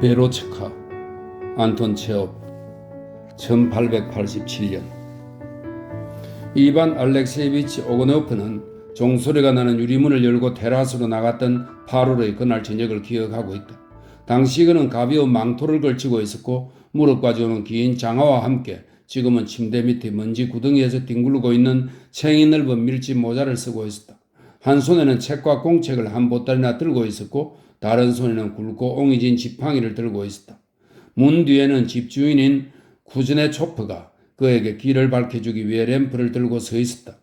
베로츠카, 안톤 체홉, 1887년. 이반 알렉세이비치 오거노프는 종소리가 나는 유리문을 열고 테라스로 나갔던 8월의 그날 저녁을 기억하고 있다. 당시 그는 가벼운 망토를 걸치고 있었고 무릎까지 오는 긴 장화와 함께 지금은 침대 밑에 먼지 구덩이에서 뒹굴고 있는 챙이 넓은 밀짚 모자를 쓰고 있었다. 한 손에는 책과 공책을 한 보따리나 들고 있었고 다른 손에는 굵고 옹이진 지팡이를 들고 있었다. 문 뒤에는 집주인인 쿠즈네초프가 그에게 길을 밝혀주기 위해 램프를 들고 서 있었다.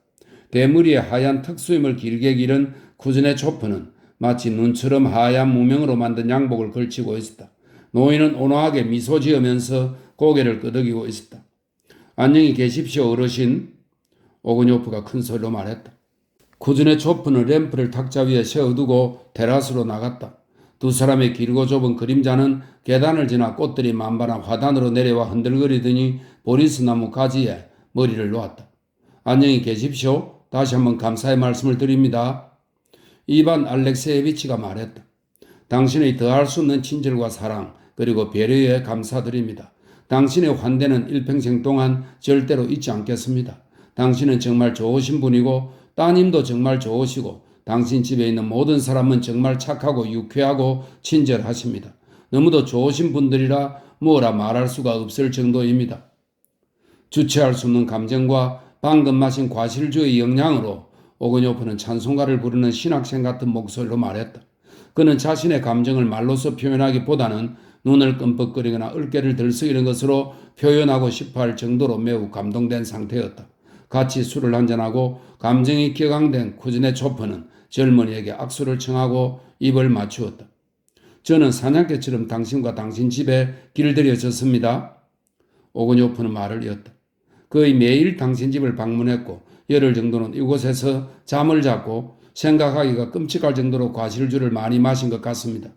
대머리에 하얀 턱수염을 길게 기른 쿠즈네초프는 마치 눈처럼 하얀 무명으로 만든 양복을 걸치고 있었다. 노인은 온화하게 미소 지으면서 고개를 끄덕이고 있었다. 안녕히 계십시오, 어르신. 오그뇨프가 큰 소리로 말했다. 쿠즈네초프는 램프를 탁자 위에 세워두고 테라스로 나갔다. 두 사람의 길고 좁은 그림자는 계단을 지나 꽃들이 만발한 화단으로 내려와 흔들거리더니 보리스 나무 가지에 머리를 놓았다. 안녕히 계십시오. 다시 한번 감사의 말씀을 드립니다. 이반 알렉세예비치가 말했다. 당신의 더할 수 없는 친절과 사랑 그리고 배려에 감사드립니다. 당신의 환대는 일평생 동안 절대로 잊지 않겠습니다. 당신은 정말 좋으신 분이고 따님도 정말 좋으시고 당신 집에 있는 모든 사람은 정말 착하고 유쾌하고 친절하십니다. 너무도 좋으신 분들이라 뭐라 말할 수가 없을 정도입니다. 주체할 수 없는 감정과 방금 마신 과실주의 영향으로 오그뇨프는 찬송가를 부르는 신학생 같은 목소리로 말했다. 그는 자신의 감정을 말로서 표현하기보다는 눈을 끔뻑거리거나 어깨를 들썩이는 것으로 표현하고 싶어할 정도로 매우 감동된 상태였다. 같이 술을 한잔하고 감정이 격앙된 쿠즈네초프는 젊은이에게 악수를 청하고 입을 맞추었다. 저는 사냥개처럼 당신과 당신 집에 길들여졌습니다. 오그뇨프는 말을 이었다. 거의 매일 당신 집을 방문했고 열흘 정도는 이곳에서 잠을 잤고 생각하기가 끔찍할 정도로 과실주를 많이 마신 것 같습니다.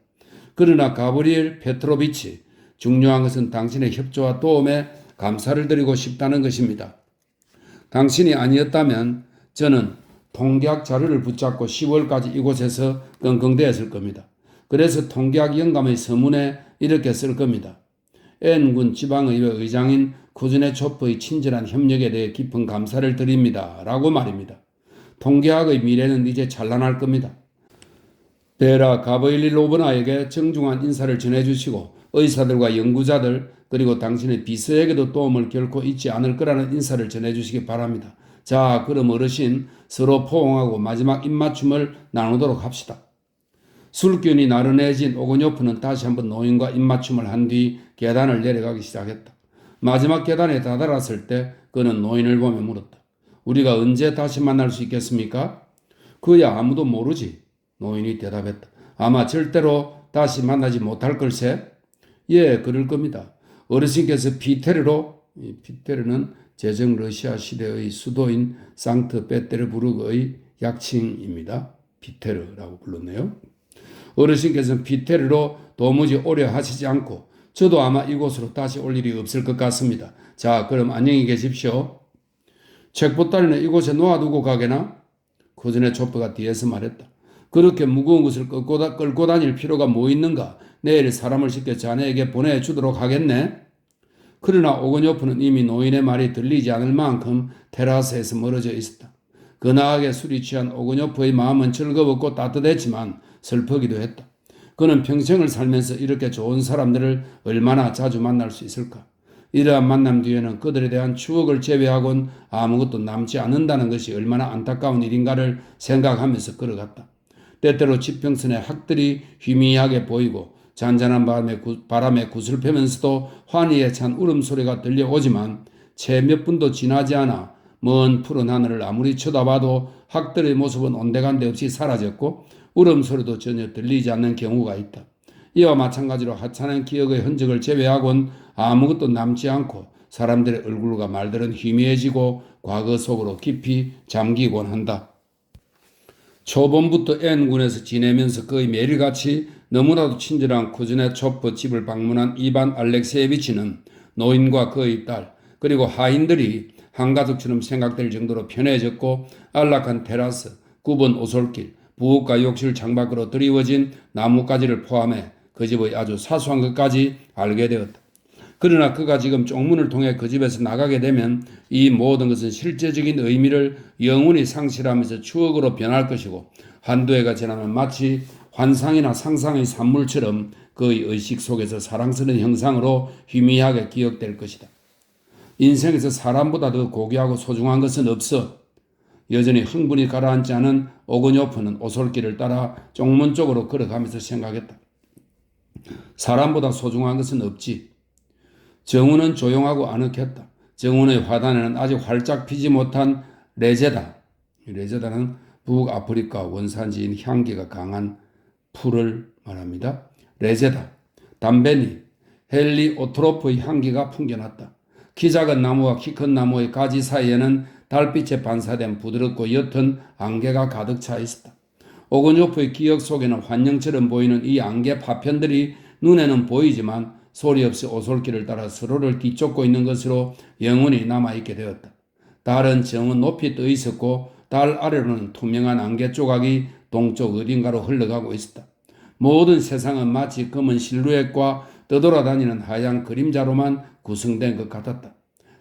그러나 가브리엘 페트로비치, 중요한 것은 당신의 협조와 도움에 감사를 드리고 싶다는 것입니다. 당신이 아니었다면 저는 통계학 자료를 붙잡고 10월까지 이곳에서 끙끙대었을 겁니다. 그래서 통계학 영감의 서문에 이렇게 쓸 겁니다. N군 지방의회 의장인 쿠즈네초프의 친절한 협력에 대해 깊은 감사를 드립니다. 라고 말입니다. 통계학의 미래는 이제 찬란할 겁니다. 베라 가브리엘로브나에게 정중한 인사를 전해주시고 의사들과 연구자들 그리고 당신의 비서에게도 도움을 결코 잊지 않을 거라는 인사를 전해주시기 바랍니다. 자, 그럼 어르신 서로 포옹하고 마지막 입맞춤을 나누도록 합시다. 술기운이 나른해진 오그뇨프는 다시 한번 노인과 입맞춤을 한 뒤 계단을 내려가기 시작했다. 마지막 계단에 다다랐을 때 그는 노인을 보며 물었다. 우리가 언제 다시 만날 수 있겠습니까? 그야 아무도 모르지. 노인이 대답했다. 아마 절대로 다시 만나지 못할 걸세? 예, 그럴 겁니다. 어르신께서 피테르는 제정 러시아 시대의 수도인 상트페테르부르크의 약칭입니다. 피테르라고 불렀네요. 어르신께서는 피테르로 도무지 오래 하시지 않고 저도 아마 이곳으로 다시 올 일이 없을 것 같습니다. 자, 그럼 안녕히 계십시오. 책보따리는 이곳에 놓아두고 가게나? 쿠즈네초프가 뒤에서 말했다. 그렇게 무거운 것을 끌고 다닐 필요가 뭐 있는가? 내일 사람을 시켜 자네에게 보내주도록 하겠네. 그러나 오그뇨프는 이미 노인의 말이 들리지 않을 만큼 테라스에서 멀어져 있었다. 근하게 술이 취한 오그뇨프의 마음은 즐거웠고 따뜻했지만 슬프기도 했다. 그는 평생을 살면서 이렇게 좋은 사람들을 얼마나 자주 만날 수 있을까? 이러한 만남 뒤에는 그들에 대한 추억을 제외하고는 아무것도 남지 않는다는 것이 얼마나 안타까운 일인가를 생각하면서 걸어갔다. 때때로 지평선의 학들이 희미하게 보이고 잔잔한 바람에 구슬펴면서도 환희에 찬 울음소리가 들려오지만 채 몇 분도 지나지 않아 먼 푸른 하늘을 아무리 쳐다봐도 학들의 모습은 온데간데 없이 사라졌고 울음소리도 전혀 들리지 않는 경우가 있다. 이와 마찬가지로 하찮은 기억의 흔적을 제외하고는 아무것도 남지 않고 사람들의 얼굴과 말들은 희미해지고 과거 속으로 깊이 잠기곤 한다. 초봄부터 N군에서 지내면서 거의 매일같이 너무나도 친절한 쿠즈네초프 집을 방문한 이반 알렉세예비치는 노인과 그의 딸 그리고 하인들이 한가족처럼 생각될 정도로 편해졌고 안락한 테라스, 굽은 오솔길, 부엌과 욕실 창밖으로 드리워진 나뭇가지를 포함해 그 집의 아주 사소한 것까지 알게 되었다. 그러나 그가 지금 쪽문을 통해 그 집에서 나가게 되면 이 모든 것은 실제적인 의미를 영원히 상실하면서 추억으로 변할 것이고 한두 해가 지나면 마치 환상이나 상상의 산물처럼 그의 의식 속에서 사랑스러운 형상으로 희미하게 기억될 것이다. 인생에서 사람보다 더 고귀하고 소중한 것은 없어. 여전히 흥분이 가라앉지 않은 오그녀프는 오솔길을 따라 쪽문 쪽으로 걸어가면서 생각했다. 사람보다 소중한 것은 없지. 정우는 조용하고 아늑했다. 정우의 화단에는 아직 활짝 피지 못한 레제다. 레제다는 북아프리카 원산지인 향기가 강한 풀을 말합니다. 레제다, 담베니, 헬리오트로프의 향기가 풍겨났다. 키 작은 나무와 키 큰 나무의 가지 사이에는 달빛에 반사된 부드럽고 옅은 안개가 가득 차 있었다. 오그녀프의 기억 속에는 환영처럼 보이는 이 안개 파편들이 눈에는 보이지만 소리 없이 오솔길을 따라 서로를 뒤쫓고 있는 것으로 영원히 남아있게 되었다. 달은 정은 높이 떠 있었고 달 아래로는 투명한 안개 조각이 동쪽 어딘가로 흘러가고 있었다. 모든 세상은 마치 검은 실루엣과 떠돌아다니는 하얀 그림자로만 구성된 것 같았다.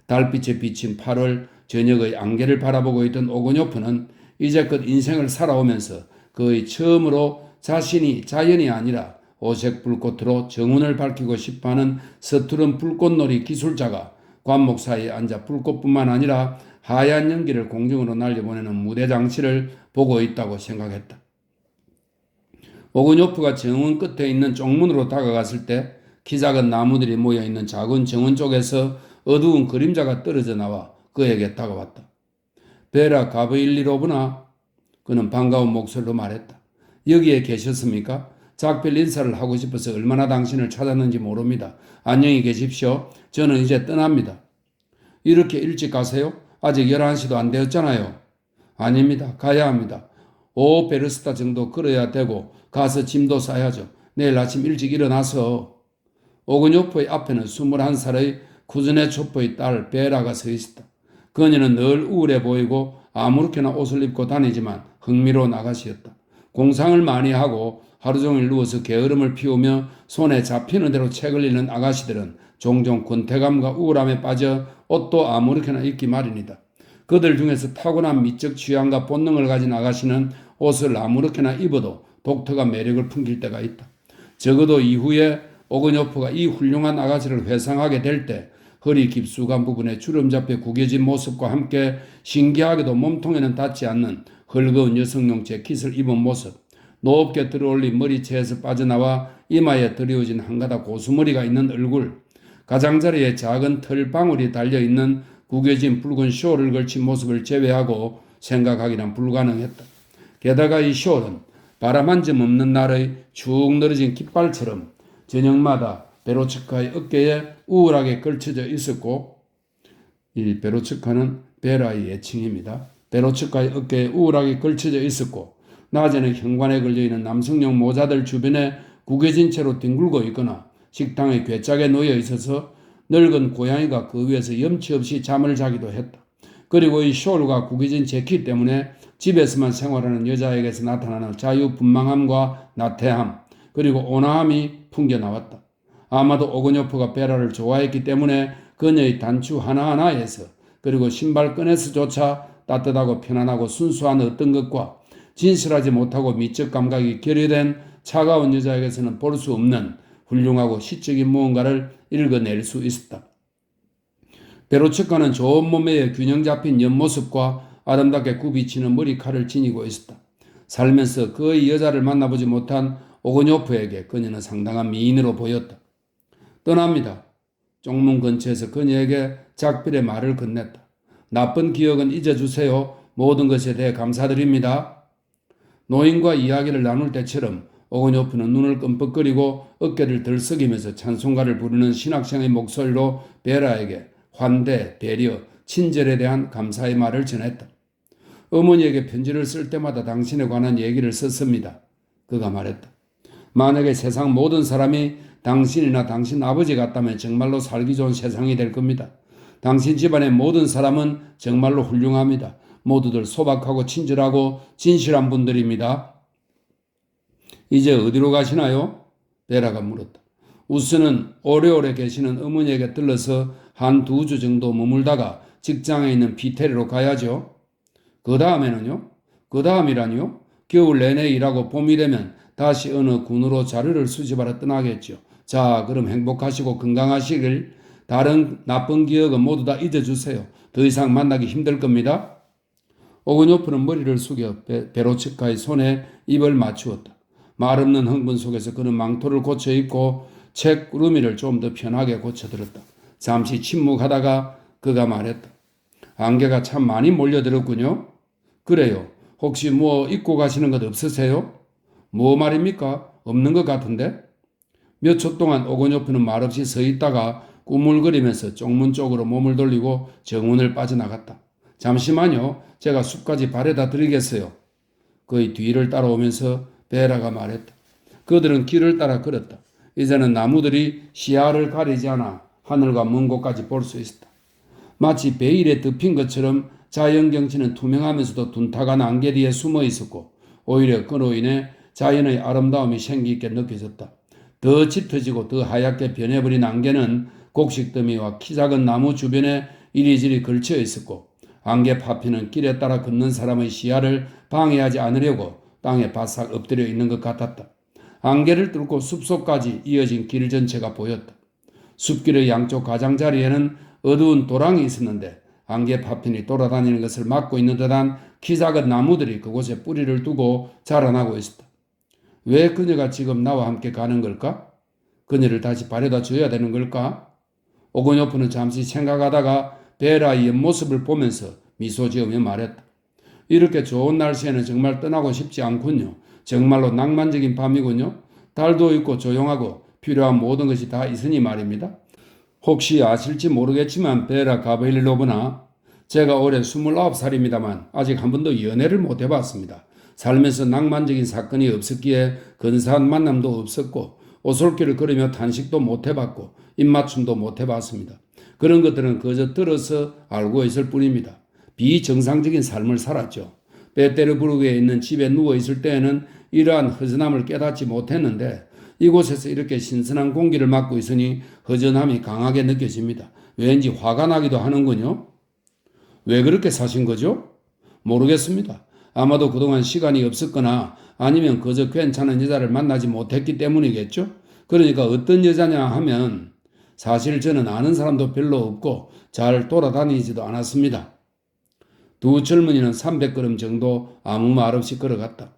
달빛에 비친 8월 저녁의 안개를 바라보고 있던 오그녀프는 이제껏 인생을 살아오면서 그의 처음으로 자신이 자연이 아니라 오색 불꽃으로 정운을 밝히고 싶어하는 서투른 불꽃놀이 기술자가 관목 사이에 앉아 불꽃뿐만 아니라 하얀 연기를 공중으로 날려보내는 무대 장치를 보고 있다고 생각했다. 오그녀프가 정원 끝에 있는 쪽문으로 다가갔을 때 키 작은 나무들이 모여있는 작은 정원 쪽에서 어두운 그림자가 떨어져 나와 그에게 다가왔다. 베라 가브일리로브나? 그는 반가운 목소리로 말했다. 여기에 계셨습니까? 작별 인사를 하고 싶어서 얼마나 당신을 찾았는지 모릅니다. 안녕히 계십시오. 저는 이제 떠납니다. 이렇게 일찍 가세요? 아직 11시도 안 되었잖아요. 아닙니다. 가야 합니다. 5베르스타 정도 걸어야 되고 가서 짐도 싸야죠. 내일 아침 일찍 일어나서. 오그녀프의 앞에는 21살의 쿠즈네초프의 딸 베라가 서 있었다. 그녀는 늘 우울해 보이고 아무렇게나 옷을 입고 다니지만 흥미로운 아가씨였다. 공상을 많이 하고 하루 종일 누워서 게으름을 피우며 손에 잡히는 대로 책을 읽는 아가씨들은 종종 권태감과 우울함에 빠져 옷도 아무렇게나 입기 마련이다. 그들 중에서 타고난 미적 취향과 본능을 가진 아가씨는 옷을 아무렇게나 입어도 독특한 매력을 풍길 때가 있다. 적어도 이후에 오그녀프가 이 훌륭한 아가씨를 회상하게 될 때 허리 깊숙한 부분에 주름 잡혀 구겨진 모습과 함께 신기하게도 몸통에는 닿지 않는 헐거운 여성용 재킷을 입은 모습, 높게 들어올린 머리채에서 빠져나와 이마에 드리워진 한 가닥 고수머리가 있는 얼굴, 가장자리에 작은 털방울이 달려있는 구겨진 붉은 숄을 걸친 모습을 제외하고 생각하기란 불가능했다. 게다가 이 숄은 바람 한 점 없는 날의 축 늘어진 깃발처럼 저녁마다 베로츠카의 어깨에 우울하게 걸쳐져 있었고, 이 베로츠카는 베라의 애칭입니다. 베로츠카의 어깨에 우울하게 걸쳐져 있었고 낮에는 현관에 걸려있는 남성용 모자들 주변에 구겨진 채로 뒹굴고 있거나 식당의 괴짝에 놓여 있어서 늙은 고양이가 그 위에서 염치 없이 잠을 자기도 했다. 그리고 이 숄과 구겨진 재킷 때문에 집에서만 생활하는 여자에게서 나타나는 자유분방함과 나태함, 그리고 온화함이 풍겨나왔다. 아마도 오그녀프가 베라를 좋아했기 때문에 그녀의 단추 하나하나에서, 그리고 신발끈에서조차 따뜻하고 편안하고 순수한 어떤 것과 진실하지 못하고 미적 감각이 결여된 차가운 여자에게서는 볼 수 없는 훌륭하고 시적인 무언가를 읽어낼 수 있었다. 베로츠카는 좋은 몸매의 균형 잡힌 옆모습과 아름답게 굽이치는 머리칼을 지니고 있었다. 살면서 그의 여자를 만나보지 못한 오그녀프에게 그녀는 상당한 미인으로 보였다. 떠납니다. 쪽문 근처에서 그녀에게 작별의 말을 건넸다. 나쁜 기억은 잊어주세요. 모든 것에 대해 감사드립니다. 노인과 이야기를 나눌 때처럼 오그녀프는 눈을 끔뻑거리고 어깨를 들썩이면서 찬송가를 부르는 신학생의 목소리로 베라에게 환대, 배려, 친절에 대한 감사의 말을 전했다. 어머니에게 편지를 쓸 때마다 당신에 관한 얘기를 썼습니다. 그가 말했다. 만약에 세상 모든 사람이 당신이나 당신 아버지 같다면 정말로 살기 좋은 세상이 될 겁니다. 당신 집안의 모든 사람은 정말로 훌륭합니다. 모두들 소박하고 친절하고 진실한 분들입니다. 이제 어디로 가시나요? 베라가 물었다. 우선은 오래오래 계시는 어머니에게 들러서 한 2주 정도 머물다가 직장에 있는 피테리로 가야죠. 그 다음에는요? 그 다음이라니요? 겨울 내내 일하고 봄이 되면 다시 어느 군으로 자료를 수집하러 떠나겠죠. 자, 그럼 행복하시고 건강하시길. 다른 나쁜 기억은 모두 다 잊어주세요. 더 이상 만나기 힘들 겁니다. 오그노프는 머리를 숙여 베로츠카의 손에 입을 맞추었다. 말없는 흥분 속에서 그는 망토를 고쳐 입고 책 꾸러미를 좀 더 편하게 고쳐들었다. 잠시 침묵하다가 그가 말했다. 안개가 참 많이 몰려들었군요. 그래요. 혹시 뭐 입고 가시는 것 없으세요? 뭐 말입니까? 없는 것 같은데? 몇 초 동안 오고뇨프는 말없이 서 있다가 꾸물거리면서 쪽문 쪽으로 몸을 돌리고 정문을 빠져나갔다. 잠시만요. 제가 숲까지 바래다 드리겠어요. 그의 뒤를 따라오면서 베라가 말했다. 그들은 길을 따라 걸었다. 이제는 나무들이 시야를 가리지 않아 하늘과 먼 곳까지 볼 수 있었다. 마치 베일에 덮인 것처럼 자연경치는 투명하면서도 둔탁한 안개 뒤에 숨어 있었고 오히려 그로 인해 자연의 아름다움이 생기 있게 느껴졌다. 더 짙어지고 더 하얗게 변해버린 안개는 곡식더미와 키 작은 나무 주변에 이리저리 걸쳐 있었고 안개 파편은 길에 따라 걷는 사람의 시야를 방해하지 않으려고 땅에 바싹 엎드려 있는 것 같았다. 안개를 뚫고 숲속까지 이어진 길 전체가 보였다. 숲길의 양쪽 가장자리에는 어두운 도랑이 있었는데 안개 파편이 돌아다니는 것을 막고 있는 듯한 키 작은 나무들이 그곳에 뿌리를 두고 자라나고 있었다. 왜 그녀가 지금 나와 함께 가는 걸까? 그녀를 다시 바래다 줘야 되는 걸까? 오고뇨프는 잠시 생각하다가 베라의 옆모습을 보면서 미소 지으며 말했다. 이렇게 좋은 날씨에는 정말 떠나고 싶지 않군요. 정말로 낭만적인 밤이군요. 달도 있고 조용하고 필요한 모든 것이 다 있으니 말입니다. 혹시 아실지 모르겠지만 베라 가브리엘로브나 제가 올해 29살입니다만 아직 한 번도 연애를 못 해봤습니다. 살면서 낭만적인 사건이 없었기에 근사한 만남도 없었고 오솔길을 걸으며 탄식도 못 해봤고 입맞춤도 못 해봤습니다. 그런 것들은 그저 들어서 알고 있을 뿐입니다. 비정상적인 삶을 살았죠. 베테르부르크에 있는 집에 누워있을 때에는 이러한 허전함을 깨닫지 못했는데 이곳에서 이렇게 신선한 공기를 맡고 있으니 허전함이 강하게 느껴집니다. 왠지 화가 나기도 하는군요. 왜 그렇게 사신 거죠? 모르겠습니다. 아마도 그동안 시간이 없었거나 아니면 그저 괜찮은 여자를 만나지 못했기 때문이겠죠? 그러니까 어떤 여자냐 하면 사실 저는 아는 사람도 별로 없고 잘 돌아다니지도 않았습니다. 두 젊은이는 300걸음 정도 아무 말 없이 걸어갔다.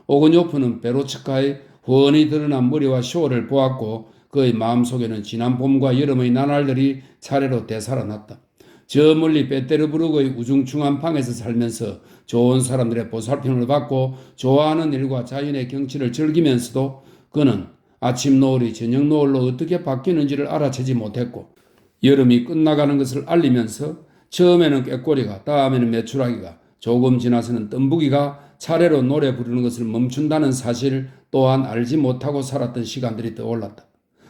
오그뇨프는 베로츠카의 훤히 드러난 머리와 쇼를 보았고 그의 마음속에는 지난 봄과 여름의 나날들이 차례로 되살아났다. 저 멀리 베테르부르크의 우중충한 방에서 살면서 좋은 사람들의 보살핌을 받고 좋아하는 일과 자연의 경치를 즐기면서도 그는 아침 노을이 저녁 노을로 어떻게 바뀌는지를 알아채지 못했고 여름이 끝나가는 것을 알리면서 처음에는 꾀꼬리가 다음에는 메추라기가 조금 지나서는 뜸부기가 차례로 노래 부르는 것을 멈춘다는 사실 또한 알지 못하고 살았던 시간들이 떠올랐다.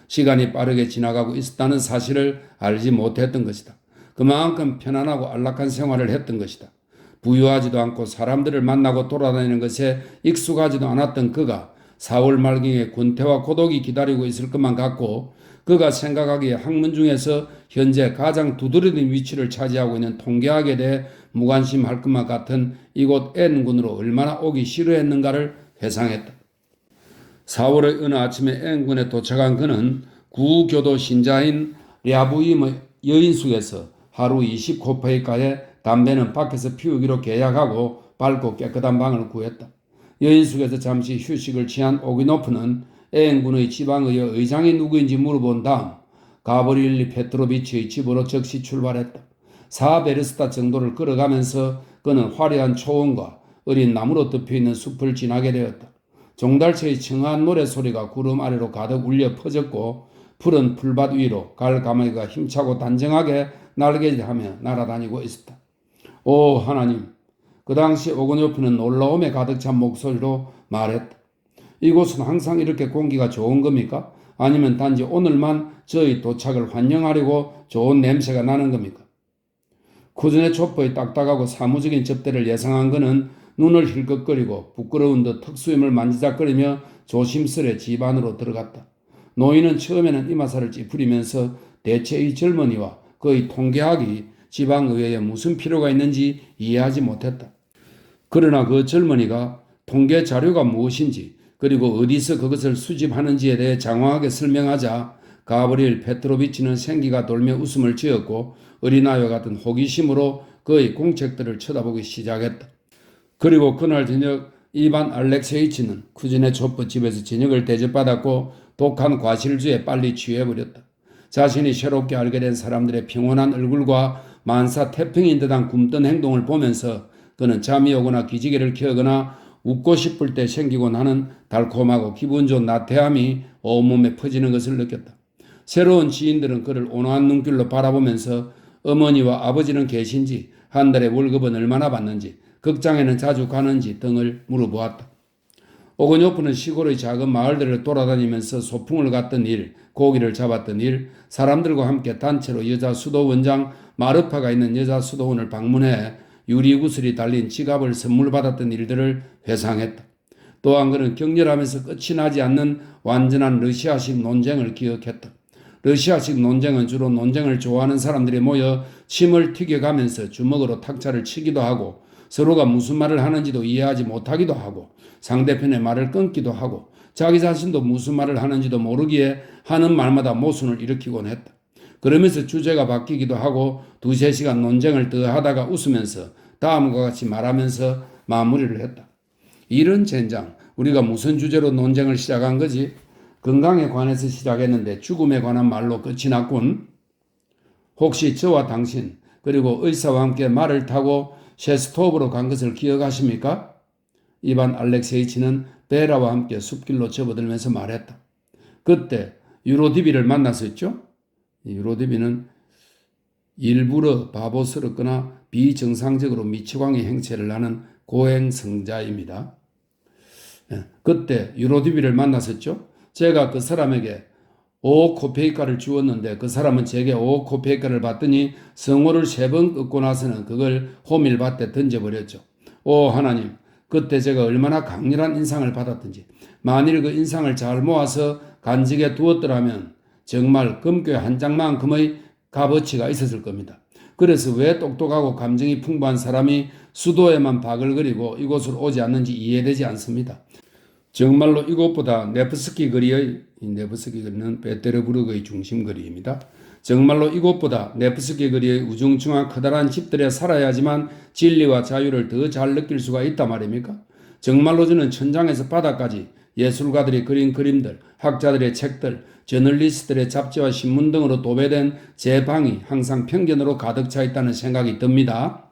시간이 빠르게 지나가고 있었다는 사실을 알지 못했던 것이다. 그만큼 편안하고 안락한 생활을 했던 것이다. 부유하지도 않고 사람들을 만나고 돌아다니는 것에 익숙하지도 않았던 그가 4월 말경에 권태와 고독이 기다리고 있을 것만 같고 그가 생각하기에 학문 중에서 현재 가장 두드러진 위치를 차지하고 있는 통계학에 대해 무관심할 것만 같은 이곳 N군으로 얼마나 오기 싫어했는가를 회상했다. 4월의 어느 아침에 N군에 도착한 그는 구교도 신자인 랴부임의 여인숙에서 하루 20코페이가에 담배는 밖에서 피우기로 계약하고 밝고 깨끗한 방을 구했다. 여인숙에서 잠시 휴식을 취한 오기노프는 N군의 지방의회 의장이 누구인지 물어본 다음 가브리엘리 페트로비치의 집으로 즉시 출발했다. 4베르스타 정도를 걸어가면서 그는 화려한 초원과 어린 나무로 덮여있는 숲을 지나게 되었다. 종달새의 청아한 노래소리가 구름 아래로 가득 울려 퍼졌고 푸른 풀밭 위로 갈가마귀가 힘차고 단정하게 날개짓하며 날아다니고 있었다. 오 하나님! 그 당시 오고뇨프는 놀라움에 가득 찬 목소리로 말했다. 이곳은 항상 이렇게 공기가 좋은 겁니까? 아니면 단지 오늘만 저희 도착을 환영하려고 좋은 냄새가 나는 겁니까? 쿠즈네 초포의 딱딱하고 사무적인 접대를 예상한 그는 눈을 힐끗거리고 부끄러운 듯 턱수염을 만지작거리며 조심스레 집 안으로 들어갔다. 노인은 처음에는 이마살을 찌푸리면서 대체 이 젊은이와 그의 통계학이 지방의회에 무슨 필요가 있는지 이해하지 못했다. 그러나 그 젊은이가 통계 자료가 무엇인지 그리고 어디서 그것을 수집하는지에 대해 장황하게 설명하자 가브리엘 페트로비치는 생기가 돌며 웃음을 지었고 어린아이와 같은 호기심으로 그의 공책들을 쳐다보기 시작했다. 그리고 그날 저녁 이반 알렉세이치는 쿠즈네 촛불집에서 저녁을 대접받았고 독한 과실주에 빨리 취해버렸다. 자신이 새롭게 알게 된 사람들의 평온한 얼굴과 만사 태평인 듯한 굼뜬 행동을 보면서 그는 잠이 오거나 기지개를 켜거나 웃고 싶을 때 생기곤 하는 달콤하고 기분 좋은 나태함이 온몸에 퍼지는 것을 느꼈다. 새로운 지인들은 그를 온화한 눈길로 바라보면서 어머니와 아버지는 계신지, 한 달에 월급은 얼마나 받는지, 극장에는 자주 가는지 등을 물어보았다. 오건요프는 시골의 작은 마을들을 돌아다니면서 소풍을 갔던 일, 고기를 잡았던 일, 사람들과 함께 단체로 여자 수도원장 마르파가 있는 여자 수도원을 방문해 유리구슬이 달린 지갑을 선물 받았던 일들을 회상했다. 또한 그는 격렬하면서 끝이 나지 않는 완전한 러시아식 논쟁을 기억했다. 러시아식 논쟁은 주로 논쟁을 좋아하는 사람들이 모여 침을 튀겨가면서 주먹으로 탁자를 치기도 하고 서로가 무슨 말을 하는지도 이해하지 못하기도 하고 상대편의 말을 끊기도 하고 자기 자신도 무슨 말을 하는지도 모르기에 하는 말마다 모순을 일으키곤 했다. 그러면서 주제가 바뀌기도 하고 두세 시간 논쟁을 더 하다가 웃으면서 다음과 같이 말하면서 마무리를 했다. 이런 젠장, 우리가 무슨 주제로 논쟁을 시작한 거지? 건강에 관해서 시작했는데 죽음에 관한 말로 끝이 났군. 혹시 저와 당신 그리고 의사와 함께 말을 타고 셰스토브로 간 것을 기억하십니까? 이반 알렉세이치는 베라와 함께 숲길로 접어들면서 말했다. 그때 유로디비를 만났었죠? 유로디비는 일부러 바보스럽거나 비정상적으로 미치광이 행세를 하는 고행성자입니다. 그때 유로디비를 만났었죠? 제가 그 사람에게 5억 코페이카를 주었는데 그 사람은 제게 5억 코페이카를 받더니 성호를 3번 끊고 나서는 그걸 호밀밭에 던져버렸죠. 오 하나님, 그때 제가 얼마나 강렬한 인상을 받았든지 만일 그 인상을 잘 모아서 간직에 두었더라면 정말 금괴 한 장만큼의 값어치가 있었을 겁니다. 그래서 왜 똑똑하고 감정이 풍부한 사람이 수도에만 바글거리고 이곳으로 오지 않는지 이해되지 않습니다. 정말로 이곳보다 네프스키 거리의 네프스키 거리는 베테르부르크의 중심 거리입니다. 정말로 이곳보다 네프스키 거리의 우중충한 커다란 집들에 살아야지만 진리와 자유를 더 잘 느낄 수가 있단 말입니까? 정말로 저는 천장에서 바닥까지 예술가들이 그린 그림들, 학자들의 책들, 저널리스트들의 잡지와 신문 등으로 도배된 제 방이 항상 편견으로 가득 차 있다는 생각이 듭니다.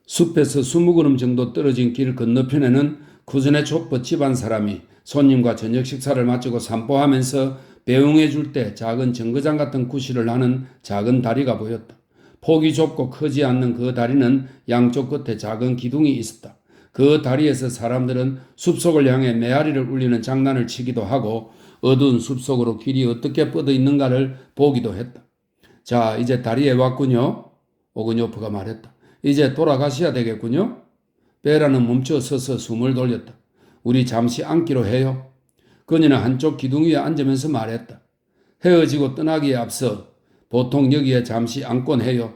숲에서 20걸음 정도 떨어진 길 건너편에는 쿠즈네 촛불 집안 사람이 손님과 저녁 식사를 마치고散歩하면서 배웅해 줄 때 작은 정거장 같은 구실을 하는 작은 다리가 보였다. 폭이 좁고 크지 않는 그 다리는 양쪽 끝에 작은 기둥이 있었다. 그 다리에서 사람들은 숲속을 향해 메아리를 울리는 장난을 치기도 하고 어두운 숲속으로 길이 어떻게 뻗어 있는가를 보기도 했다. 자, 이제 다리에 왔군요. 오그뇨프가 말했다. 이제 돌아가셔야 되겠군요. 베라는 멈춰 서서 숨을 돌렸다. 우리 잠시 앉기로 해요. 그녀는 한쪽 기둥 위에 앉으면서 말했다. 헤어지고 떠나기에 앞서 보통 여기에 잠시 앉곤 해요.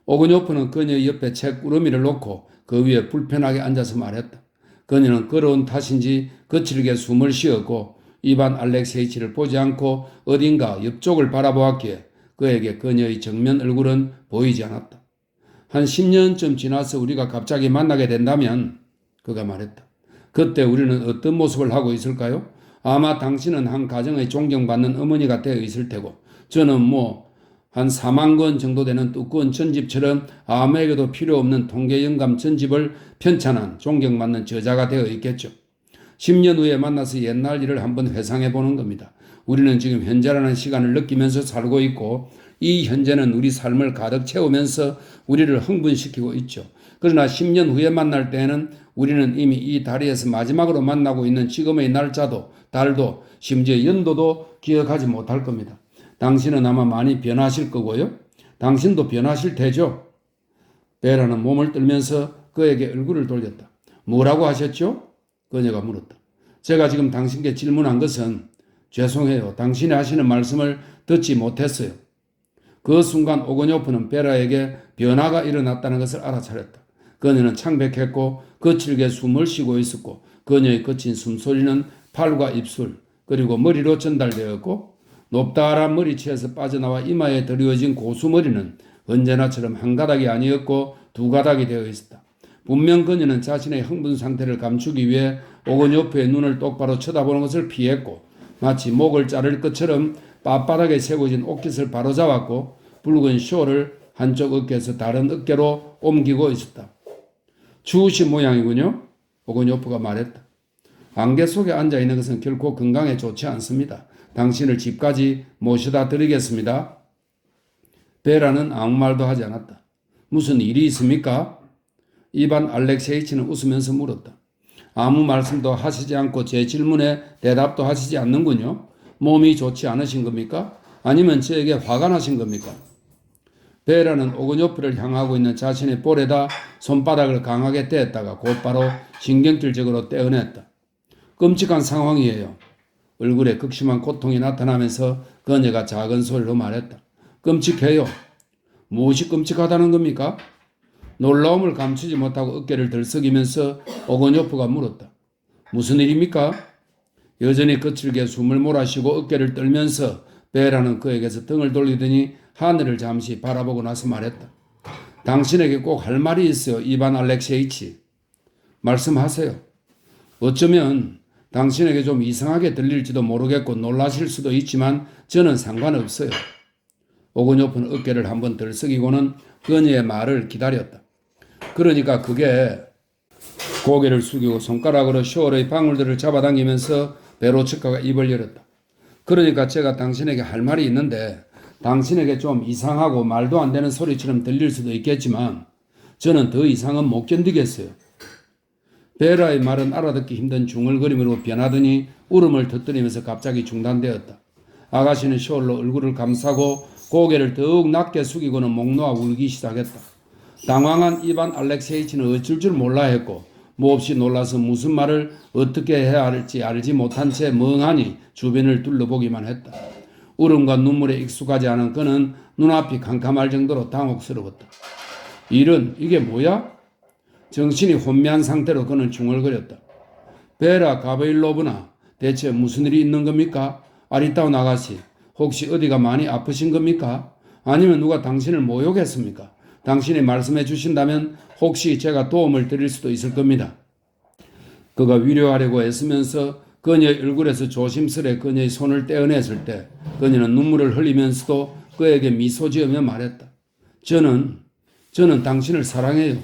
오그뇨프는 그녀 옆에 책 꾸러미를 놓고 그 위에 불편하게 앉아서 말했다. 그녀는 걸어온 탓인지 거칠게 숨을 쉬었고 이반 알렉세이치를 보지 않고 어딘가 옆쪽을 바라보았기에 그에게 그녀의 정면 얼굴은 보이지 않았다. 한 10년쯤 지나서 우리가 갑자기 만나게 된다면 그가 말했다. 그때 우리는 어떤 모습을 하고 있을까요? 아마 당신은 한 가정의 존경받는 어머니가 되어 있을 테고 저는 한 4만 권 정도 되는 두꺼운 전집처럼 아무에게도 필요 없는 통계영감 전집을 편찬한 존경받는 저자가 되어 있겠죠. 10년 후에 만나서 옛날 일을 한번 회상해 보는 겁니다. 우리는 지금 현재라는 시간을 느끼면서 살고 있고 이 현재는 우리 삶을 가득 채우면서 우리를 흥분시키고 있죠. 그러나 10년 후에 만날 때에는 우리는 이미 이 다리에서 마지막으로 만나고 있는 지금의 날짜도 달도 심지어 연도도 기억하지 못할 겁니다. 당신은 아마 많이 변하실 거고요. 당신도 변하실 테죠. 베라는 몸을 떨면서 그에게 얼굴을 돌렸다. 뭐라고 하셨죠? 그녀가 물었다. 제가 지금 당신께 질문한 것은 죄송해요. 당신이 하시는 말씀을 듣지 못했어요. 그 순간 오거뇨프는 베라에게 변화가 일어났다는 것을 알아차렸다. 그녀는 창백했고 거칠게 숨을 쉬고 있었고 그녀의 거친 숨소리는 팔과 입술 그리고 머리로 전달되었고 높다란 머리채에서 빠져나와 이마에 드리워진 고수머리는 언제나처럼 한 가닥이 아니었고 두 가닥이 되어 있었다. 분명 그녀는 자신의 흥분 상태를 감추기 위해 오거뇨프의 눈을 똑바로 쳐다보는 것을 피했고 마치 목을 자를 것처럼 빳빳하게 세워진 옷깃을 바로잡았고 붉은 쇼를 한쪽 어깨에서 다른 어깨로 옮기고 있었다. 추우신 모양이군요. 오거뇨프가 말했다. 안개 속에 앉아있는 것은 결코 건강에 좋지 않습니다. 당신을 집까지 모셔다 드리겠습니다. 베라는 아무 말도 하지 않았다. 무슨 일이 있습니까? 이반 알렉세이치는 웃으면서 물었다. 아무 말씀도 하시지 않고 제 질문에 대답도 하시지 않는군요. 몸이 좋지 않으신 겁니까? 아니면 저에게 화가 나신 겁니까? 베라는 오거뇨프를 향하고 있는 자신의 볼에다 손바닥을 강하게 떼었다가 곧바로 신경질적으로 떼어냈다. 끔찍한 상황이에요. 얼굴에 극심한 고통이 나타나면서 그녀가 작은 소리로 말했다. 끔찍해요. 무엇이 끔찍하다는 겁니까? 놀라움을 감추지 못하고 어깨를 들썩이면서 오거뇨프가 물었다. 무슨 일입니까? 여전히 거칠게 숨을 몰아쉬고 어깨를 떨면서 베라는 그에게서 등을 돌리더니 하늘을 잠시 바라보고 나서 말했다. 당신에게 꼭 할 말이 있어요. 이반 알렉세이치. 말씀하세요. 어쩌면 당신에게 좀 이상하게 들릴지도 모르겠고 놀라실 수도 있지만 저는 상관없어요. 오거뇨프는 어깨를 한번 들썩이고는 그녀의 말을 기다렸다. 그러니까 그게 고개를 숙이고 손가락으로 쇼어의 방울들을 잡아당기면서 베로츠카가 입을 열었다. 그러니까 제가 당신에게 할 말이 있는데 당신에게 좀 이상하고 말도 안 되는 소리처럼 들릴 수도 있겠지만 저는 더 이상은 못 견디겠어요. 베라의 말은 알아듣기 힘든 중얼거림으로 변하더니 울음을 터뜨리면서 갑자기 중단되었다. 아가씨는 숄로 얼굴을 감싸고 고개를 더욱 낮게 숙이고는 목 놓아 울기 시작했다. 당황한 이반 알렉세이치는 어쩔 줄 몰라 했고 몹시 놀라서 무슨 말을 어떻게 해야 할지 알지 못한 채 멍하니 주변을 둘러보기만 했다. 울음과 눈물에 익숙하지 않은 그는 눈앞이 캄캄할 정도로 당혹스러웠다. 이게 뭐야? 정신이 혼미한 상태로 그는 중얼거렸다. 베라 가브릴로브나 대체 무슨 일이 있는 겁니까? 아리따운 아가씨 혹시 어디가 많이 아프신 겁니까? 아니면 누가 당신을 모욕했습니까? 당신이 말씀해 주신다면 혹시 제가 도움을 드릴 수도 있을 겁니다. 그가 위로하려고 애쓰면서 그녀의 얼굴에서 조심스레 그녀의 손을 떼어냈을 때 그녀는 눈물을 흘리면서도 그에게 미소 지으며 말했다. 저는 당신을 사랑해요.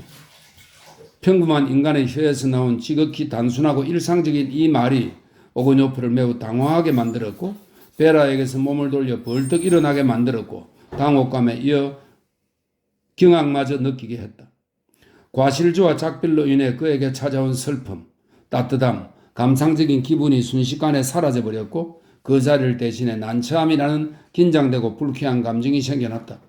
평범한 인간의 혀에서 나온 지극히 단순하고 일상적인 이 말이 오거뇨프를 매우 당황하게 만들었고 베라에게서 몸을 돌려 벌떡 일어나게 만들었고 당혹감에 이어 경악마저 느끼게 했다. 과실주와 작별로 인해 그에게 찾아온 슬픔, 따뜻함, 감상적인 기분이 순식간에 사라져버렸고 그 자리를 대신해 난처함이라는 긴장되고 불쾌한 감정이 생겨났다.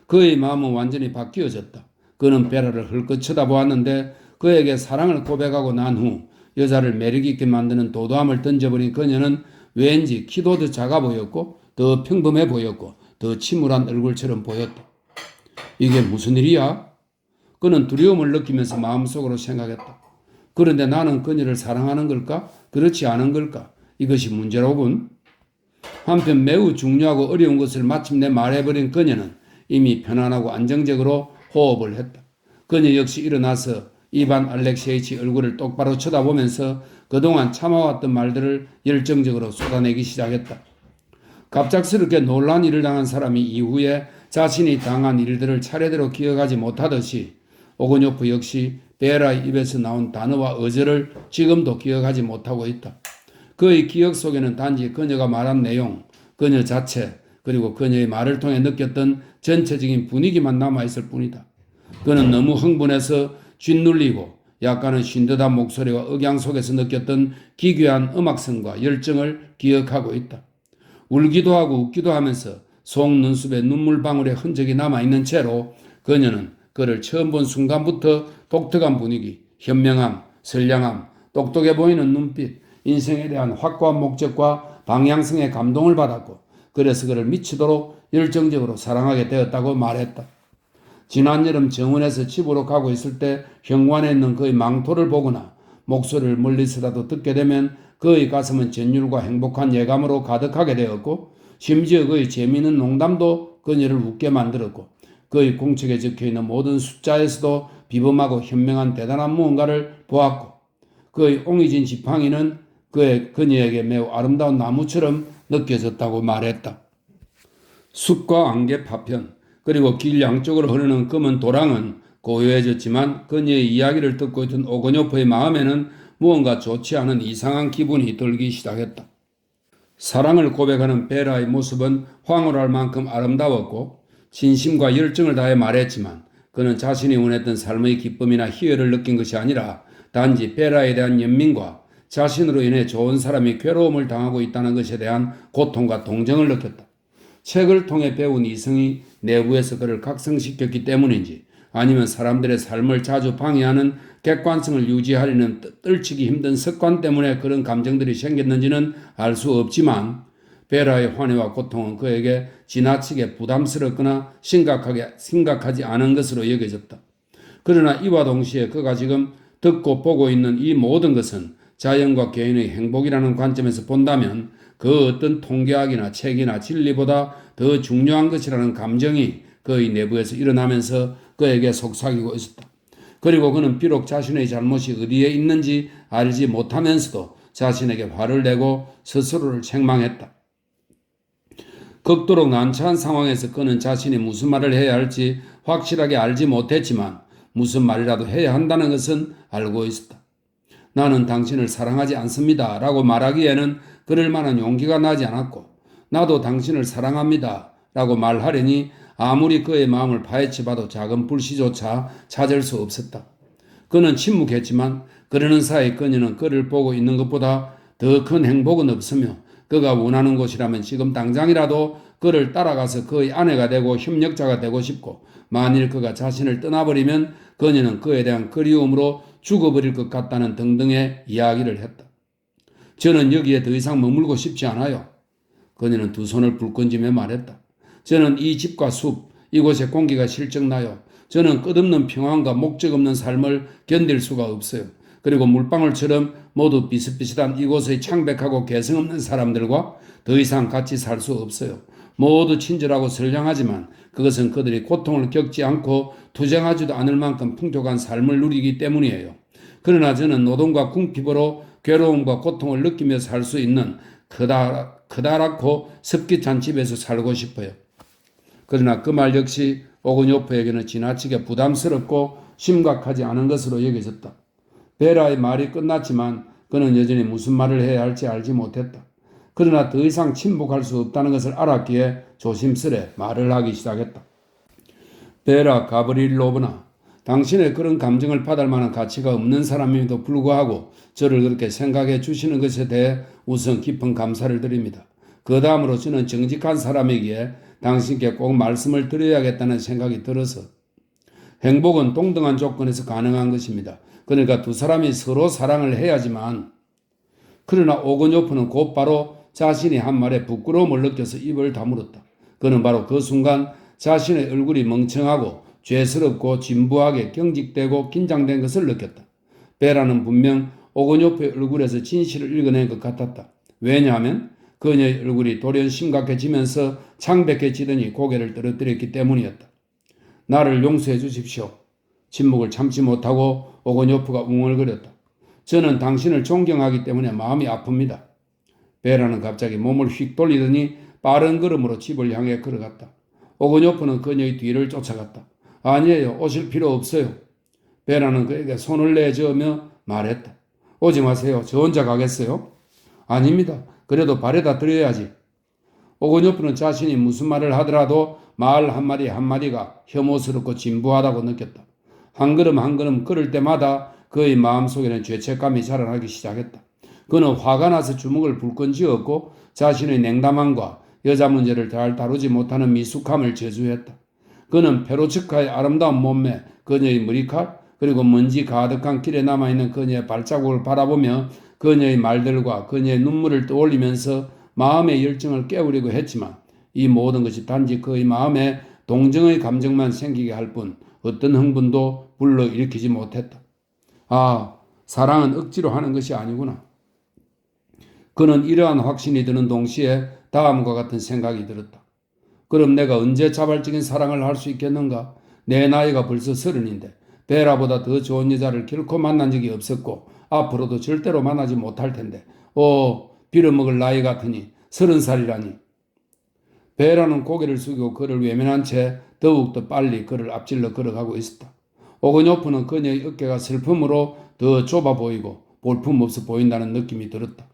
그의 마음은 완전히 바뀌어졌다. 그는 베라를 헐끗 쳐다보았는데 그에게 사랑을 고백하고 난 후 여자를 매력있게 만드는 도도함을 던져버린 그녀는 왠지 키도 더 작아 보였고 더 평범해 보였고 더 침울한 얼굴처럼 보였다. 이게 무슨 일이야? 그는 두려움을 느끼면서 마음속으로 생각했다. 그런데 나는 그녀를 사랑하는 걸까? 그렇지 않은 걸까? 이것이 문제로군. 한편 매우 중요하고 어려운 것을 마침내 말해버린 그녀는 이미 편안하고 안정적으로 호흡을 했다. 그녀 역시 일어나서 이반 알렉세이치 얼굴을 똑바로 쳐다보면서 그동안 참아왔던 말들을 열정적으로 쏟아내기 시작했다. 갑작스럽게 놀란 일을 당한 사람이 이후에 자신이 당한 일들을 차례대로 기억하지 못하듯이 오거뇨프 역시 베라의 입에서 나온 단어와 어조를 지금도 기억하지 못하고 있다. 그의 기억 속에는 단지 그녀가 말한 내용, 그녀 자체, 그리고 그녀의 말을 통해 느꼈던 전체적인 분위기만 남아있을 뿐이다. 그는 너무 흥분해서 짓눌리고 약간은 쉰듯한 목소리와 억양 속에서 느꼈던 기괴한 음악성과 열정을 기억하고 있다. 울기도 하고 웃기도 하면서 속 눈썹에 눈물방울의 흔적이 남아있는 채로 그녀는 그를 처음 본 순간부터 독특한 분위기, 현명함, 선량함, 똑똑해 보이는 눈빛, 인생에 대한 확고한 목적과 방향성에 감동을 받았고 그래서 그를 미치도록 열정적으로 사랑하게 되었다고 말했다. 지난 여름 정원에서 집으로 가고 있을 때 현관에 있는 그의 망토를 보거나 목소리를 멀리서라도 듣게 되면 그의 가슴은 전율과 행복한 예감으로 가득하게 되었고 심지어 그의 재미있는 농담도 그녀를 웃게 만들었고 그의 공책에 적혀있는 모든 숫자에서도 비범하고 현명한 대단한 무언가를 보았고 그의 옹이진 지팡이는 그녀에게 매우 아름다운 나무처럼 느껴졌다고 말했다. 숲과 안개 파편 그리고 길 양쪽으로 흐르는 검은 도랑은 고요해졌지만 그녀의 이야기를 듣고 있던 오거뇨프의 마음에는 무언가 좋지 않은 이상한 기분이 들기 시작했다. 사랑을 고백하는 베라의 모습은 황홀할 만큼 아름다웠고 진심과 열정을 다해 말했지만 그는 자신이 원했던 삶의 기쁨이나 희열을 느낀 것이 아니라 단지 베라에 대한 연민과 자신으로 인해 좋은 사람이 괴로움을 당하고 있다는 것에 대한 고통과 동정을 느꼈다. 책을 통해 배운 이성이 내부에서 그를 각성시켰기 때문인지 아니면 사람들의 삶을 자주 방해하는 객관성을 유지하려는 떨치기 힘든 습관 때문에 그런 감정들이 생겼는지는 알 수 없지만 베라의 환희와 고통은 그에게 지나치게 부담스럽거나 심각하지 않은 것으로 여겨졌다. 그러나 이와 동시에 그가 지금 듣고 보고 있는 이 모든 것은 자연과 개인의 행복이라는 관점에서 본다면 그 어떤 통계학이나 책이나 진리보다 더 중요한 것이라는 감정이 그의 내부에서 일어나면서 그에게 속삭이고 있었다. 그리고 그는 비록 자신의 잘못이 어디에 있는지 알지 못하면서도 자신에게 화를 내고 스스로를 책망했다. 극도로 난처한 상황에서 그는 자신이 무슨 말을 해야 할지 확실하게 알지 못했지만 무슨 말이라도 해야 한다는 것은 알고 있었다. 나는 당신을 사랑하지 않습니다 라고 말하기에는 그럴 만한 용기가 나지 않았고 나도 당신을 사랑합니다 라고 말하려니 아무리 그의 마음을 파헤쳐봐도 작은 불씨조차 찾을 수 없었다. 그는 침묵했지만 그러는 사이 그녀는 그를 보고 있는 것보다 더 큰 행복은 없으며 그가 원하는 곳이라면 지금 당장이라도 그를 따라가서 그의 아내가 되고 협력자가 되고 싶고 만일 그가 자신을 떠나버리면 그녀는 그에 대한 그리움으로 죽어버릴 것 같다는 등등의 이야기를 했다. 저는 여기에 더 이상 머물고 싶지 않아요. 그녀는 두 손을 불끈지며 말했다. 저는 이 집과 숲, 이곳의 공기가 실증나요. 저는 끝없는 평안과 목적 없는 삶을 견딜 수가 없어요. 그리고 물방울처럼 모두 비슷비슷한 이곳의 창백하고 개성 없는 사람들과 더 이상 같이 살 수 없어요. 모두 친절하고 선량하지만 그것은 그들이 고통을 겪지 않고 투쟁하지도 않을 만큼 풍족한 삶을 누리기 때문이에요. 그러나 저는 노동과 궁핍으로 괴로움과 고통을 느끼며 살 수 있는 크다랗고 습기 찬 집에서 살고 싶어요. 그러나 그 말 역시 오그뇨프에게는 지나치게 부담스럽고 심각하지 않은 것으로 여겨졌다. 베라의 말이 끝났지만 그는 여전히 무슨 말을 해야 할지 알지 못했다. 그러나 더 이상 침묵할 수 없다는 것을 알았기에 조심스레 말을 하기 시작했다. 베라 가브릴로브나, 당신의 그런 감정을 받을 만한 가치가 없는 사람임에도 불구하고 저를 그렇게 생각해 주시는 것에 대해 우선 깊은 감사를 드립니다. 그 다음으로 저는 정직한 사람이기에 당신께 꼭 말씀을 드려야겠다는 생각이 들어서 행복은 동등한 조건에서 가능한 것입니다. 그러니까 두 사람이 서로 사랑을 해야지만 그러나 오그뇨프는 곧바로 자신이 한 말에 부끄러움을 느껴서 입을 다물었다. 그는 바로 그 순간 자신의 얼굴이 멍청하고 죄스럽고 진부하게 경직되고 긴장된 것을 느꼈다. 베라는 분명 오그뇨프의 얼굴에서 진실을 읽어낸 것 같았다. 왜냐하면 그녀의 얼굴이 돌연 심각해지면서 창백해지더니 고개를 떨어뜨렸기 때문이었다. 나를 용서해 주십시오. 침묵을 참지 못하고 오그뇨프가 웅얼거렸다. 저는 당신을 존경하기 때문에 마음이 아픕니다. 베라는 갑자기 몸을 휙 돌리더니 빠른 걸음으로 집을 향해 걸어갔다. 오그뇨프는 그녀의 뒤를 쫓아갔다. 아니에요. 오실 필요 없어요. 베라는 그에게 손을 내저으며 말했다. 오지 마세요. 저 혼자 가겠어요? 아닙니다. 그래도 바래다 드려야지. 오그뇨프는 자신이 무슨 말을 하더라도 말 한마디 한마디가 혐오스럽고 진부하다고 느꼈다. 한 걸음 한 걸음 걸을 때마다 그의 마음속에는 죄책감이 자라나기 시작했다. 그는 화가 나서 주먹을 불끈 쥐었고 자신의 냉담함과 여자 문제를 잘 다루지 못하는 미숙함을 저주했다. 그는 페로츠카의 아름다운 몸매, 그녀의 머리칼, 그리고 먼지 가득한 길에 남아있는 그녀의 발자국을 바라보며 그녀의 말들과 그녀의 눈물을 떠올리면서 마음의 열정을 깨우려고 했지만 이 모든 것이 단지 그의 마음에 동정의 감정만 생기게 할 뿐 어떤 흥분도 불러일으키지 못했다. 아, 사랑은 억지로 하는 것이 아니구나. 그는 이러한 확신이 드는 동시에 다음과 같은 생각이 들었다. 그럼 내가 언제 자발적인 사랑을 할 수 있겠는가? 내 나이가 벌써 30인데 베라보다 더 좋은 여자를 결코 만난 적이 없었고 앞으로도 절대로 만나지 못할 텐데 빌어먹을 나이 같으니 30살이라니. 베라는 고개를 숙이고 그를 외면한 채 더욱더 빨리 그를 앞질러 걸어가고 있었다. 오건요프는 그녀의 어깨가 슬픔으로 더 좁아 보이고 볼품없어 보인다는 느낌이 들었다.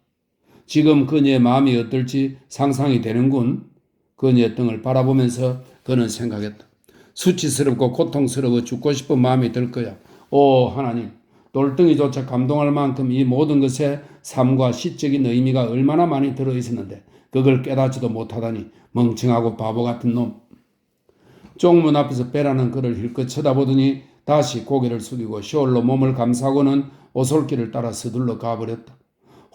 지금 그녀의 마음이 어떨지 상상이 되는군. 그녀의 등을 바라보면서 그는 생각했다. 수치스럽고 고통스러워 죽고 싶은 마음이 들 거야. 오 하나님, 돌덩이조차 감동할 만큼 이 모든 것에 삶과 시적인 의미가 얼마나 많이 들어있었는데 그걸 깨닫지도 못하다니 멍청하고 바보 같은 놈. 쪽문 앞에서 베라는 그를 힐끗 쳐다보더니 다시 고개를 숙이고 숄로 몸을 감싸고는 오솔길을 따라 서둘러 가버렸다.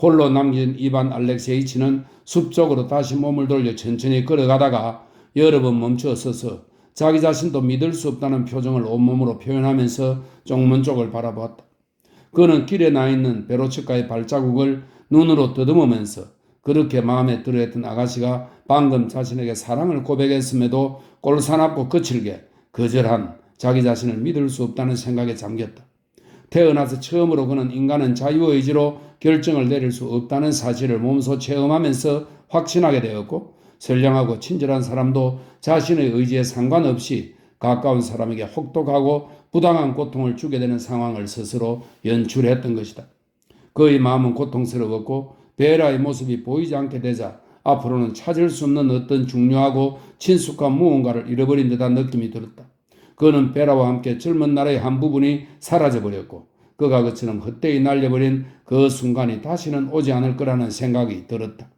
홀로 남긴 이반 알렉세이치는 숲 쪽으로 다시 몸을 돌려 천천히 걸어가다가 여러 번 멈춰 서서 자기 자신도 믿을 수 없다는 표정을 온몸으로 표현하면서 쪽문 쪽을 바라보았다. 그는 길에 나 있는 베로츠카의 발자국을 눈으로 더듬으면서 그렇게 마음에 들어했던 아가씨가 방금 자신에게 사랑을 고백했음에도 꼴사납고 거칠게 거절한 자기 자신을 믿을 수 없다는 생각에 잠겼다. 태어나서 처음으로 그는 인간은 자유의지로 결정을 내릴 수 없다는 사실을 몸소 체험하면서 확신하게 되었고 선량하고 친절한 사람도 자신의 의지에 상관없이 가까운 사람에게 혹독하고 부당한 고통을 주게 되는 상황을 스스로 연출했던 것이다. 그의 마음은 고통스러웠고 베라의 모습이 보이지 않게 되자 앞으로는 찾을 수 없는 어떤 중요하고 친숙한 무언가를 잃어버린 듯한 느낌이 들었다. 그는 베라와 함께 젊은 날의 한 부분이 사라져버렸고 그가 그처럼 헛되이 날려버린 그 순간이 다시는 오지 않을 거라는 생각이 들었다.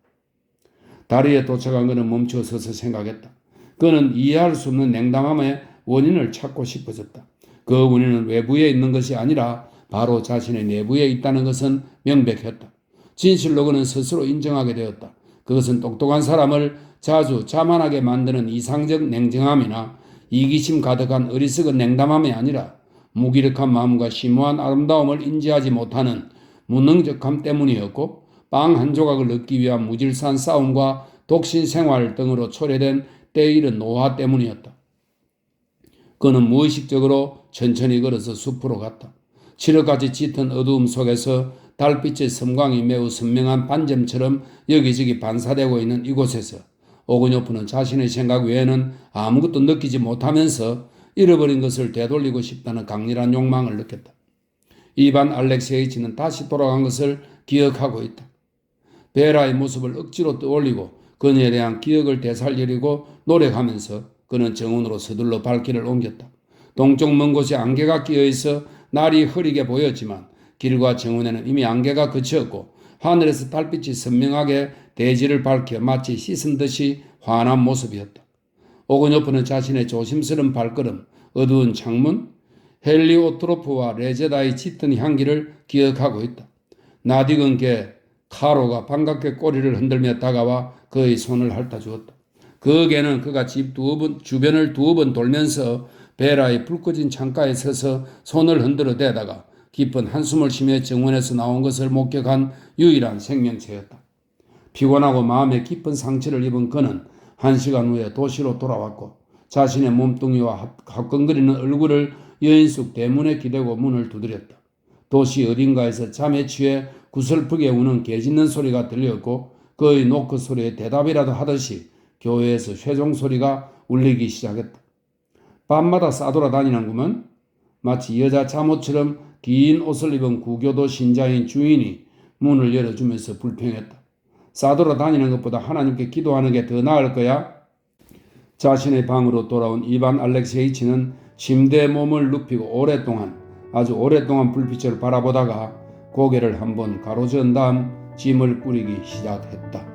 다리에 도착한 그는 멈춰 서서 생각했다. 그는 이해할 수 없는 냉담함의 원인을 찾고 싶어졌다. 그 원인은 외부에 있는 것이 아니라 바로 자신의 내부에 있다는 것은 명백했다. 진실로 그는 스스로 인정하게 되었다. 그것은 똑똑한 사람을 자주 자만하게 만드는 이상적 냉정함이나 이기심 가득한 어리석은 냉담함이 아니라 무기력한 마음과 심오한 아름다움을 인지하지 못하는 무능력함 때문이었고 빵 한 조각을 얻기 위한 무질서한 싸움과 독신 생활 등으로 초래된 때이른 노화 때문이었다. 그는 무의식적으로 천천히 걸어서 숲으로 갔다. 칠흑같이 짙은 어두움 속에서 달빛의 섬광이 매우 선명한 반점처럼 여기저기 반사되고 있는 이곳에서 오건요프는 자신의 생각 외에는 아무것도 느끼지 못하면서 잃어버린 것을 되돌리고 싶다는 강렬한 욕망을 느꼈다. 이반 알렉세이치는 다시 돌아간 것을 기억하고 있다. 베라의 모습을 억지로 떠올리고 그녀에 대한 기억을 되살리려고 노력하면서 그는 정원으로 서둘러 발길을 옮겼다. 동쪽 먼 곳에 안개가 끼어있어 날이 흐리게 보였지만 길과 정원에는 이미 안개가 그쳤고 하늘에서 달빛이 선명하게 대지를 밝혀 마치 씻은 듯이 환한 모습이었다. 오건요프는 자신의 조심스러운 발걸음, 어두운 창문, 헬리오트로프와 레제다의 짙은 향기를 기억하고 있다. 낯익은 개 카로가 반갑게 꼬리를 흔들며 다가와 그의 손을 핥아주었다. 그 개는 그가 주변을 2번 돌면서 베라의 불 꺼진 창가에 서서 손을 흔들어 대다가 깊은 한숨을 쉬며 정원에서 나온 것을 목격한 유일한 생명체였다. 피곤하고 마음에 깊은 상처를 입은 그는 1시간 후에 도시로 돌아왔고 자신의 몸뚱이와 화끈거리는 얼굴을 여인숙 대문에 기대고 문을 두드렸다. 도시 어딘가에서 잠에 취해 구슬프게 우는 개 짖는 소리가 들렸고 그의 노크 소리에 대답이라도 하듯이 교회에서 쇠종 소리가 울리기 시작했다. 밤마다 싸돌아다니는구먼. 마치 여자 잠옷처럼 긴 옷을 입은 구교도 신자인 주인이 문을 열어주면서 불평했다. 싸돌아다니는 것보다 하나님께 기도하는 게 더 나을 거야? 자신의 방으로 돌아온 이반 알렉세이치는 침대에 몸을 눕히고 아주 오랫동안 불빛을 바라보다가 고개를 한번 가로저은 다음 짐을 꾸리기 시작했다.